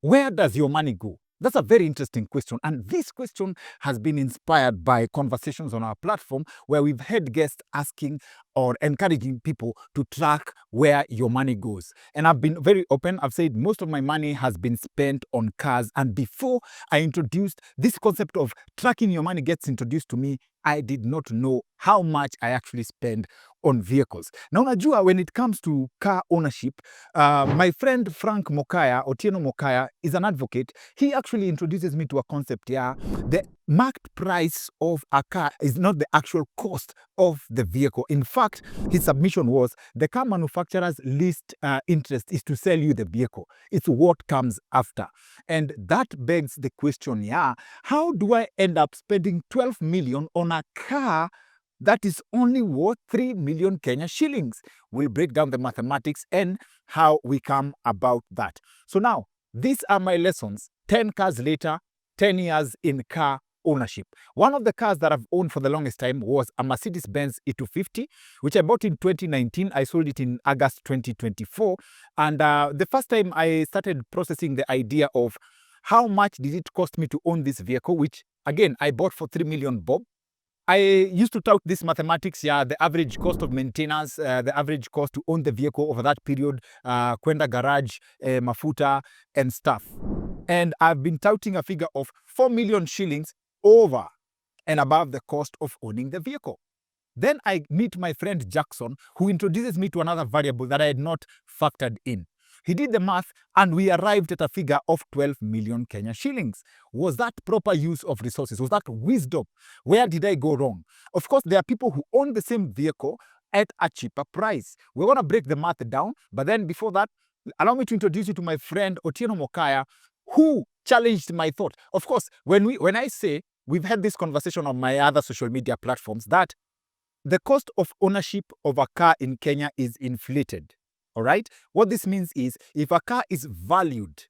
Where does your money go? That's a very interesting question. And this question has been inspired by conversations on our platform where we've had guests asking or encouraging people to track where your money goes. And I've been very open. I've said most of my money has been spent on cars. And before I introduced this concept of tracking your money gets introduced to me, I did not know how much I actually spend on vehicles. Now, unajua, when it comes to car ownership, my friend Frank Mokaya, Otieno Mokaya, is an advocate. He actually introduces me to a concept here. The marked price of a car is not the actual cost of the vehicle. In fact, his submission was the car manufacturer's least interest is to sell you the vehicle. It's what comes after. And that begs the question, yeah, how do I end up spending 12 million on a car that is only worth 3 million Kenya shillings? We'll break down the mathematics and how we come about that. So now, these are my lessons. 10 cars later, 10 years in car ownership. One of the cars that I've owned for the longest time was a Mercedes-Benz E250, which I bought in 2019. I sold it in August 2024. And the first time I started processing the idea of how much did it cost me to own this vehicle, which again, I bought for 3 million bob. I used to tout this mathematics, yeah, the average cost of maintenance, the average cost to own the vehicle over that period, kwenda garage, mafuta, and stuff. And I've been touting a figure of 4 million shillings over and above the cost of owning the vehicle. Then I meet my friend Jackson, who introduces me to another variable that I had not factored in. He did the math and we arrived at a figure of 12 million Kenya shillings. Was that proper use of resources? Was that wisdom? Where did I go wrong? Of course, there are people who own the same vehicle at a cheaper price. We're going to break the math down. But then before that, allow me to introduce you to my friend Otieno Mokaya, who challenged my thought. Of course, when I say, we've had this conversation on my other social media platforms, that the cost of ownership of a car in Kenya is inflated. All right? What this means is if a car is valued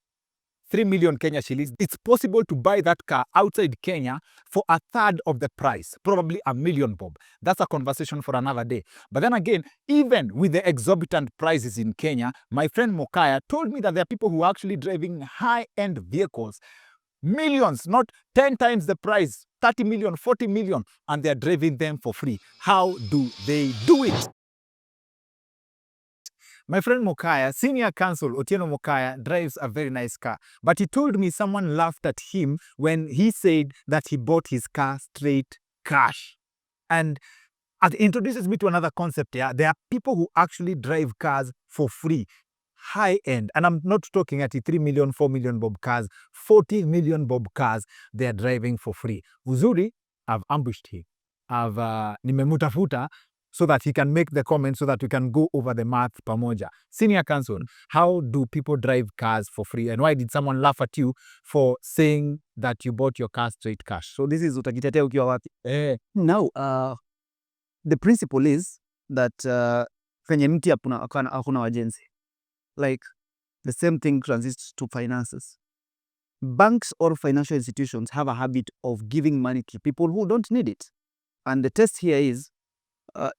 3 million Kenya shillings, it's possible to buy that car outside Kenya for a third of the price, probably $1 million bob. That's a conversation for another day. But then again, even with the exorbitant prices in Kenya, my friend Mokaya told me that there are people who are actually driving high-end vehicles, millions, not 10 times the price, 30 million, 40 million, and they're driving them for free. How do they do it? My friend Mokaya, senior counsel Otieno Mokaya, drives a very nice car. But he told me someone laughed at him when he said that he bought his car straight cash. And it introduces me to another concept here. There are people who actually drive cars for free, high end. And I'm not talking at the 3 million, 4 million bob cars, 40 million bob cars they are driving for free. Uzuri, I've ambushed him. I've nimemutafuta so that he can make the comment so that we can go over the math pamoja. Senior counsel, how do people drive cars for free? And why did someone laugh at you for saying that you bought your car straight cash? So this is utajitetea ukiwa wapi? Now, the principle is that kwenye mti hakuna wajenzi. Like the same thing transits to finances. Banks or financial institutions have a habit of giving money to people who don't need it. And the test here is,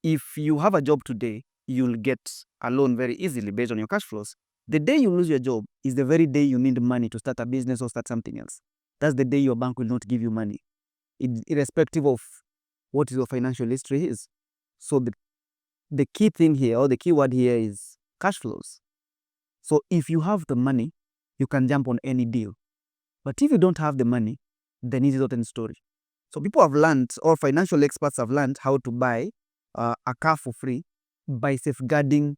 if you have a job today, you'll get a loan very easily based on your cash flows. The day you lose your job is the very day you need money to start a business or start something else. That's the day your bank will not give you money, irrespective of what your financial history is. So the key thing here, or the key word here, is cash flows. So if you have the money, you can jump on any deal. But if you don't have the money, then it is not any story. So people have learned, or financial experts have learned, how to buy a car for free by safeguarding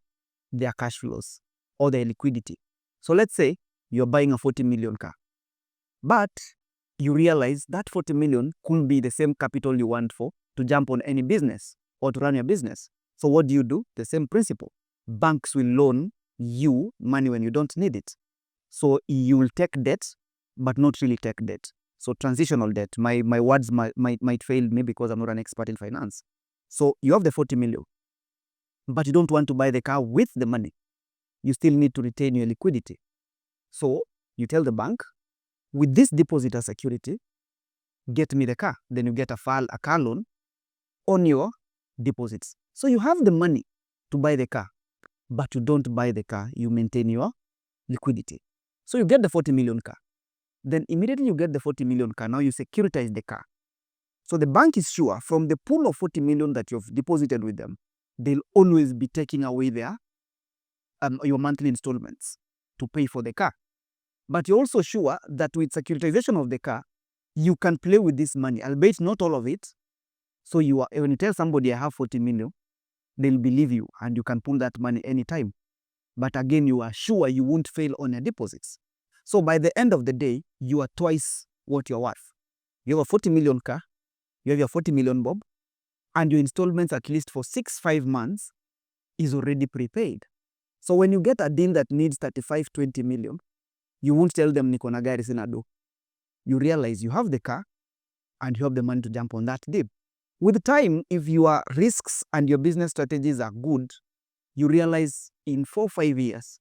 their cash flows or their liquidity. So let's say you're buying a 40 million car, but you realize that 40 million couldn't be the same capital you want to jump on any business or to run your business. So what do? The same principle. Banks will loan you money when you don't need it. So you will take debt, but not really take debt. So transitional debt. My words might fail me because I'm not an expert in finance. So you have the 40 million, but you don't want to buy the car with the money. You still need to retain your liquidity. So you tell the bank, with this deposit as security, get me the car. Then you get a car loan on your deposits. So you have the money to buy the car, but you don't buy the car. You maintain your liquidity. So you get the 40 million car. Then immediately you get the 40 million car, now you securitize the car. So the bank is sure from the pool of 40 million that you've deposited with them, they'll always be taking away their your monthly installments to pay for the car. But you're also sure that with securitization of the car, you can play with this money, albeit not all of it. So when you tell somebody I have 40 million, they'll believe you and you can pull that money anytime. But again, you are sure you won't fail on your deposits. So by the end of the day, you are twice what you're worth. You have a 40 million car, you have your 40 million bob, and your installments at least for 5 months is already prepaid. So when you get a deal that needs 35, 20 million, you won't tell them niko na gari sina do. You realize you have the car and you have the money to jump on that deal. With time, if your risks and your business strategies are good, you realize in 4 or 5 years,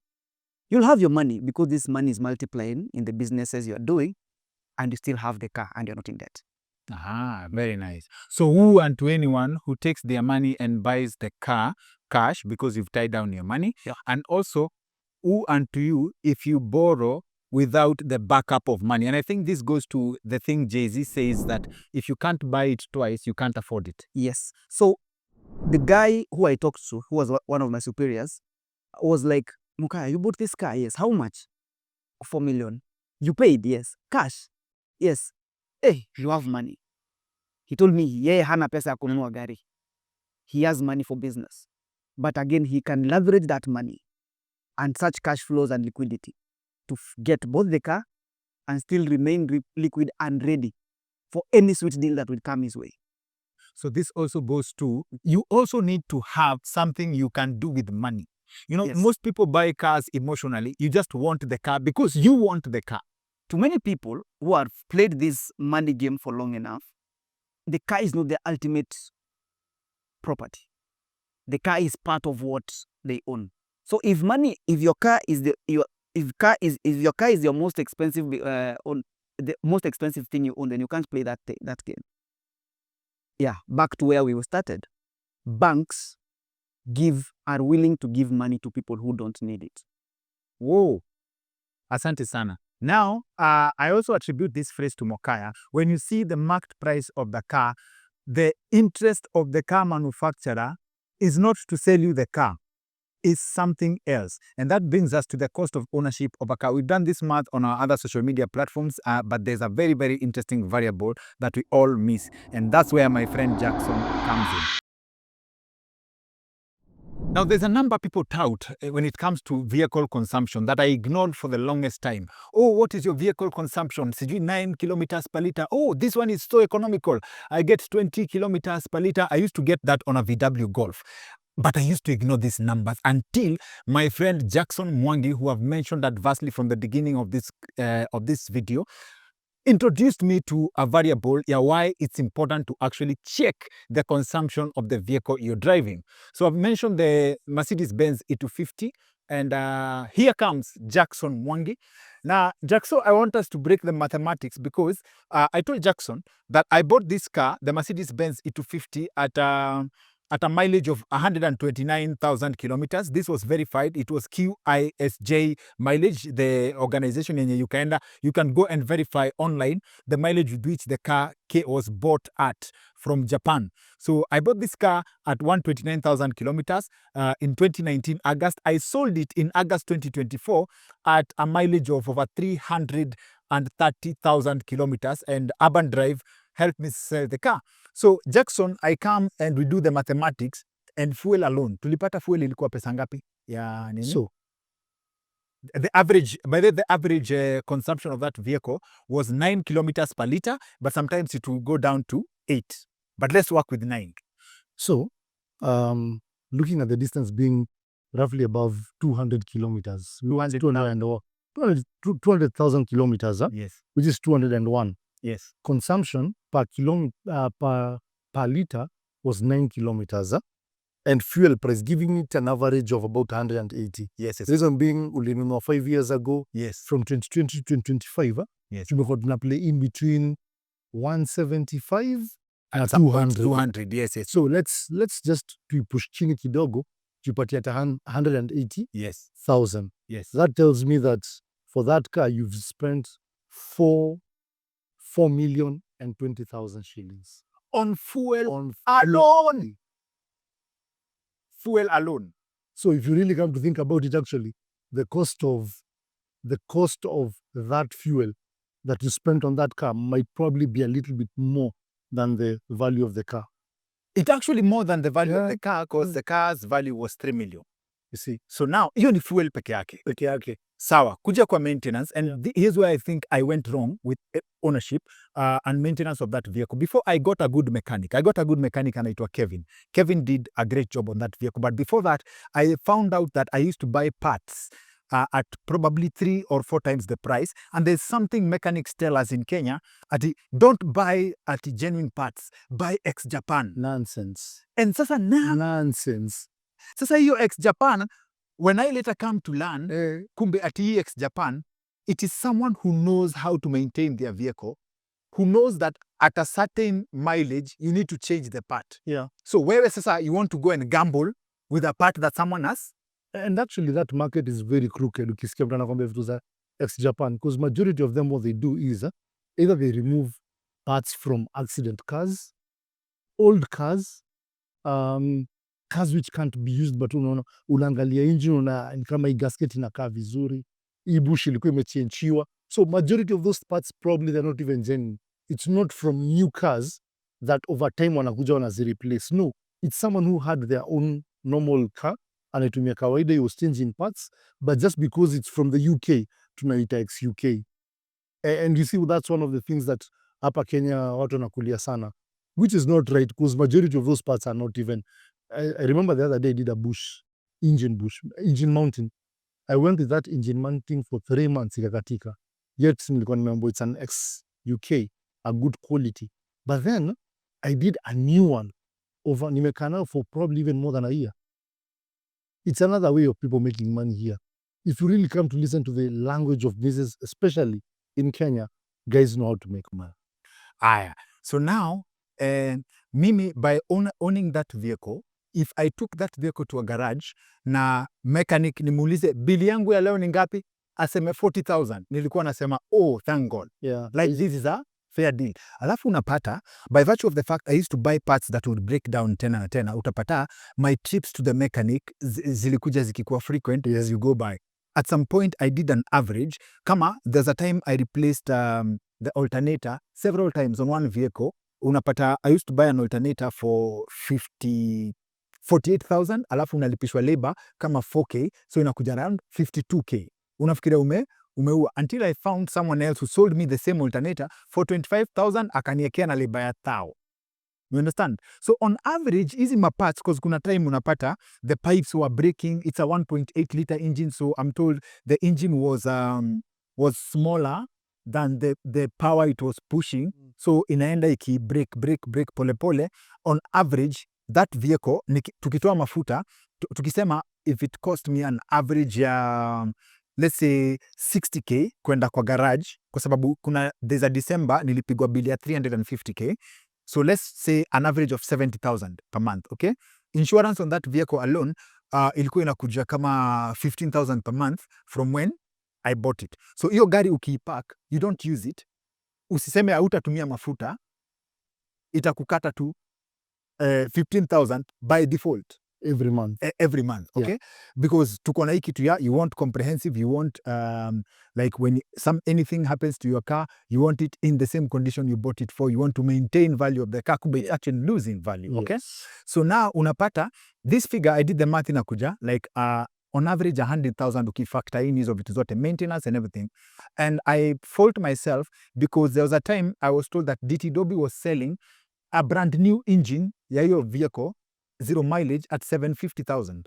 you'll have your money because this money is multiplying in the businesses you're doing, and you still have the car and you're not in debt. Ah, very nice. So who and to anyone who takes their money and buys the car cash because you've tied down your money, Yeah. and also who and to you if you borrow without the backup of money. And I think this goes to the thing Jay-Z says that if you can't buy it twice, you can't afford it. Yes. So the guy who I talked to, who was one of my superiors, was like, Mokaya, you bought this car? Yes. How much? 4 million. You paid? Yes. Cash? Yes. Hey, you have money. He told me, yeye hana pesa ya kununua gari. He has money for business. But again, he can leverage that money and such cash flows and liquidity to get both the car and still remain liquid and ready for any sweet deal that will come his way. So this also goes to, you also need to have something you can do with money. You know, Yes. most people buy cars emotionally. You just want the car because you want the car. To many people who have played this money game for long enough, the car is not the ultimate property. The car is part of what they own. So if your car is your most expensive the most expensive thing you own, then you can't play that game. Yeah, back to where we started. Banks are willing to give money to people who don't need it. Whoa. Asante sana. Now, I also attribute this phrase to Mokaya. When you see the marked price of the car, the interest of the car manufacturer is not to sell you the car, it's something else. And that brings us to the cost of ownership of a car. We've done this math on our other social media platforms, but there's a very, very interesting variable that we all miss. And that's where my friend Jackson comes in. Now, there's a number people tout when it comes to vehicle consumption that I ignored for the longest time. Oh, what is your vehicle consumption? Sijui 9 kilometers per liter. Oh, this one is so economical. I get 20 kilometers per liter. I used to get that on a VW Golf. But I used to ignore these numbers until my friend Jackson Mwangi, who I've mentioned adversely from the beginning of this video, introduced me to a variable, why it's important to actually check the consumption of the vehicle you're driving. So I've mentioned the Mercedes-Benz E250, and here comes Jackson Mwangi. Now, Jackson, I want us to break the mathematics because I told Jackson that I bought this car, the Mercedes-Benz E250, at a mileage of 129,000 kilometers. This was verified. It was QISJ mileage, the organization in Uganda. You can go and verify online the mileage with which the car was bought at from Japan. So I bought this car at 129,000 kilometers in 2019 August. I sold it in August 2024 at a mileage of over 330,000 kilometers, and Urban Drive helped me sell the car. So Jackson, I come and we do the mathematics, and fuel alone. Tulipata fuel ilikuwa pesa ngapi? Ya nini? So the average, by the average consumption of that vehicle was 9 kilometers per liter, but sometimes it will go down to 8. But let's work with 9. So, looking at the distance being roughly above 200 kilometers, 200,000 kilometers, Yes. which is 201. Yes. Consumption per liter was 9 kilometers, and fuel price giving it an average of about 180. Yes. The reason being, ulinunua 5 years ago, Yes. from 2020 to 2025, Yes. tumekuwa tunaplay in between 175 And na 200. 200. Yes. Yes. So let's just push chini kidogo tupatie hata 180,000. Yes. Yes. That tells me that for that car, you've spent 4,020,000 shillings On fuel on alone. Fuel alone. So if you really come to think about it, actually, the cost of that fuel that you spent on that car might probably be a little bit more than the value of the car. It's actually more than the value of Yeah. the car, because the car's value was 3 million. You see, So now, hiyo ni fuel peke yake. okay. Sawa, kuja kwa maintenance, and here's where I think I went wrong with ownership and maintenance of that vehicle. Before I got a good mechanic anaitwa Kevin. Kevin did a great job on that vehicle. But before that, I found out that I used to buy parts at probably 3 or 4 times the price. And there's something mechanics tell us in Kenya, don't buy at genuine parts, buy ex-Japan. Nonsense. And sasa now, Nonsense. sasa hiyo ex-Japan, when I later come to learn, kumbe ati hii ex-Japan, it is someone who knows how to maintain their vehicle, who knows that at a certain mileage, you need to change the part. Yeah. So wewe sasa, you want to go and gamble with a part that someone has? And actually that market is very crooked. Ukisikia mtu anakwambia vitu za ex-Japan, because majority of them, what they do is either they remove parts from accident cars, old cars, cars which can't be used, but unaangalia engine, ni kama hii gasket inakaa vizuri, hii bush ilikuwa imechenchiwa. So majority of those parts probably they're not even genuine. It's not from new cars that over time wanakuja wanazireplace. No, it's someone who had their own normal car, anaitumia kawaida, he was changing parts, but just because it's from the UK, tunaita ex-UK. And you see, that's one of the things that hapa Kenya watu wanakulia sana, which is not right, because majority of those parts are not even. I remember the other day I did a engine mounting. I went with that engine mounting for 3 months, ikakatika. Yet nilikuwa nimeambiwa it's an ex-UK, a good quality. But then I did a new one nimekaa nayo for probably even more than a year. It's another way of people making money here. If you really come to listen to the language of business, especially in Kenya, guys know how to make money. Aya. So now, mimi by owning that vehicle, if I took that vehicle to a garage na mechanic nimuulize bili yangu ya leo ni ngapi, aseme 40,000, nilikuwa nasema oh thank God, Yeah. like this is a fair deal. Alafu unapata, by virtue of the fact I used to buy parts that would break down tena na tena, utapata my trips to the mechanic zilikuja zikikuwa frequent as you go by. At some point I did an average, kama there's a time I replaced the alternator several times on one vehicle. Unapata I used to buy an alternator for 48,000, alafu unalipishwa labor kama 4k, so inakuja around 52k. Unafikiria umeua, until I found someone else who sold me the same alternator for 25,000, akaniekea na labor ya 1,000. You understand? So on average, hizi maparts, because kuna time unapata the pipes were breaking. It's a 1.8 liter engine, so I'm told the engine was smaller than the power it was pushing. So inaenda iki break pole pole. On average, that vehicle, tukitoa mafuta, tukisema if it cost me an average let's say 60k kwenda kwa garage, kwa sababu there's a December nilipigwa bili ya 350k. So let's say an average of 70,000 per month, okay? Insurance on that vehicle alone ilikuwa inakuja kama 15,000 per month from when I bought it. So hiyo gari ukiipark, you don't use it, usiseme hautatumia mafuta, itakukata tu 15,000 by default Every month. Every month, okay? Yeah. Because tuko na hii kitu ya, you want comprehensive, you want like when anything happens to your car, you want it in the same condition you bought it for, you want to maintain value of the car, kumbe it's actually losing value, okay? Yes. So now unapata this figure, I did the math inakuja like on average 100,000 ukifactor in hizo vitu zote, maintenance and everything. And I fault myself because there was a time I was told that DT Dobby was selling a brand new engine ya hiyo vehicle, 0 mileage at 750,000.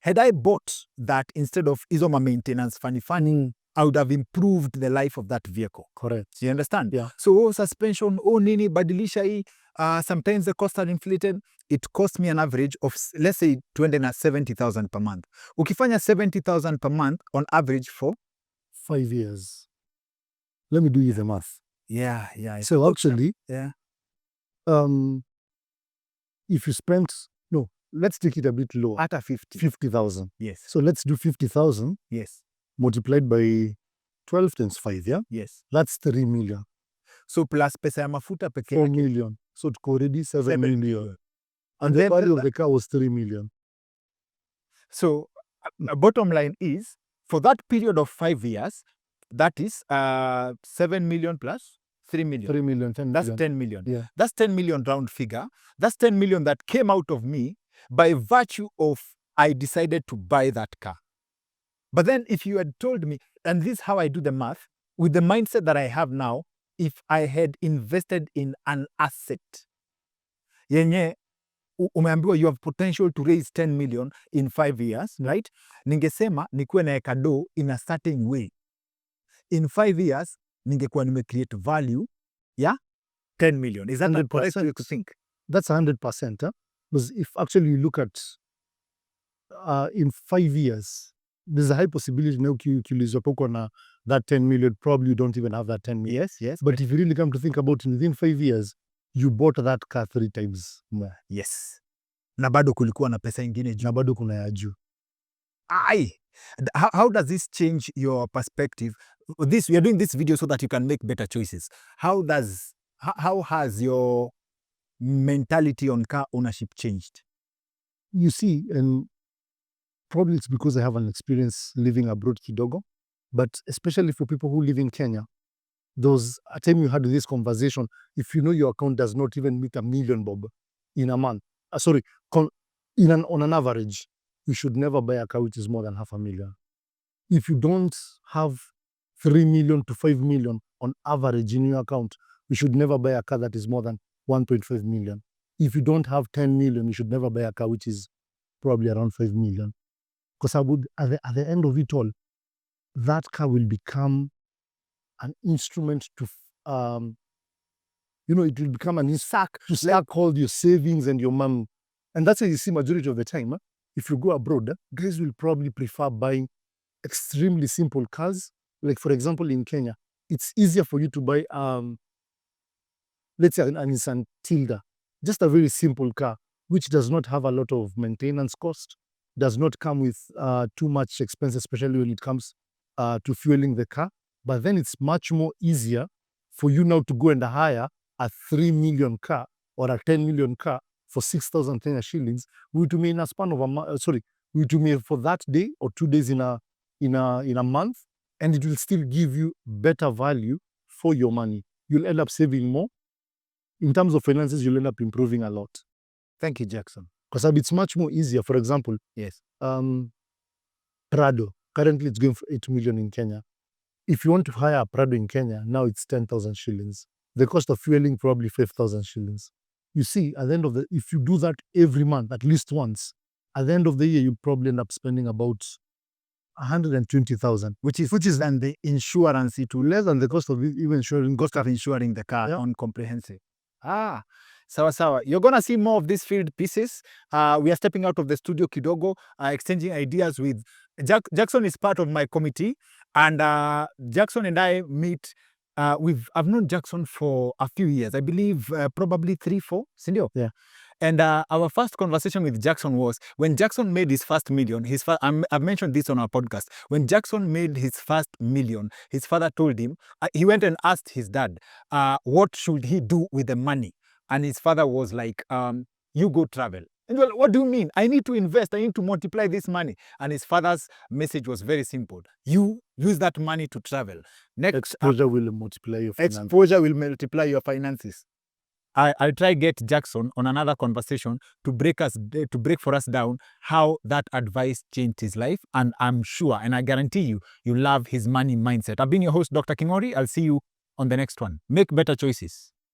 Had I bought that instead of hizo maintenance funny, I would have improved the life of that vehicle. Correct. You understand? Yeah. So suspension, nini, badilisha hii, sometimes the cost are inflated. It cost me an average of, let's say, 70,000 per month. Ukifanya 70,000 per month on average for 5 years. Let me do you the math. Yeah. So actually, yeah. If you spent, no, let's take it a bit lower. At a 50. 50,000. Yes. So let's do 50,000 Yes. multiplied by 12 times 5, yeah? Yes. That's 3 million. So plus pesa ya mafuta peke 4 yake, million. So tuko already 7 7 million. million. And the value of the car was 3 million. So bottom line is, for that period of 5 years, that is 7 million plus 3 million. 3 million, 10 That's million. 10 million. Yeah. That's 10 million round figure. That's 10 million that came out of me by virtue of I decided to buy that car. But then if you had told me, and this is how I do the math, with the mindset that I have now, if I had invested in an asset yenye umeambiwa you have potential to raise 10 million in 5 years, right? Ningesema nikuwe naeka do in a certain way. In 5 years, ningekuwa nimecreate value ya 10 million. Is that the correct way to think? That's 100%. Huh? Because if actually you look at in 5 years, there's a high possibility now ukiulizwa poko na that 10 million, probably you don't even have that 10 million. Yes. But if you really come to think about it, within 5 years, you bought that car 3 times more. Yes. Na bado kulikuwa na pesa ingine juu. Na bado kuna ya juu. How does this change your perspective? We are doing this video so that you can make better choices. How has your mentality on car ownership changed? You see, and probably it's because I have an experience living abroad kidogo, but especially for people who live in Kenya, those a time you had this conversation, if you know your account does not even meet $1 million bob in a month, on an average, you should never buy a car which is more than $500,000. If you don't have 3 million to 5 million on average in your account, you should never buy a car that is more than 1.5 million. If you don't have 10 million, you should never buy a car which is probably around 5 million. Because at the end of it all, that car will become an instrument to, it will become an sack to stack all your savings and your money. And that's why you see majority of the time, if you go abroad, guys will probably prefer buying extremely simple cars. Like for example, in Kenya, it's easier for you to buy, let's say an Nissan Tilda, just a very simple car, which does not have a lot of maintenance cost, does not come with too much expense, especially when it comes to fueling the car. But then it's much more easier for you now to go and hire a 3 million car or a 10 million car for 6,000 Kenya shillings, which to me in a span of which to me for that day or 2 days in a month, and it will still give you better value for your money. You'll end up saving more. In terms of finances, you'll end up improving a lot. Thank you, Jackson. Because it's much more easier. For example, yes, Prado, currently it's going for 8 million in Kenya. If you want to hire a Prado in Kenya, now it's 10,000 shillings. The cost of fueling probably 5,000 shillings. You see, at the end of if you do that every month, at least once, at the end of the year, you probably end up spending about 120,000, which is then the insurance. It will less than the cost of even insuring the car on comprehensive. Sawa. You're gonna see more of these field pieces. We are stepping out of the studio kidogo, exchanging ideas with Jackson. Is part of my committee, and Jackson and I meet. I've known Jackson for a few years. I believe probably 3-4. Sindio? Yeah. And our first conversation with Jackson was when Jackson made his first million. I've mentioned this on our podcast. When Jackson made his first million, his father told him, he went and asked his dad, what should he do with the money? And his father was like, you go travel. And well, what do you mean? I need to invest. I need to multiply this money. And his father's message was very simple. You use that money to travel. Exposure will multiply your finances. Exposure will multiply your finances. I'll try get Jackson on another conversation to break for us down how that advice changed his life. And I'm sure, and I guarantee you love his money mindset. I've been your host, Dr. Kingori. I'll see you on the next one. Make better choices.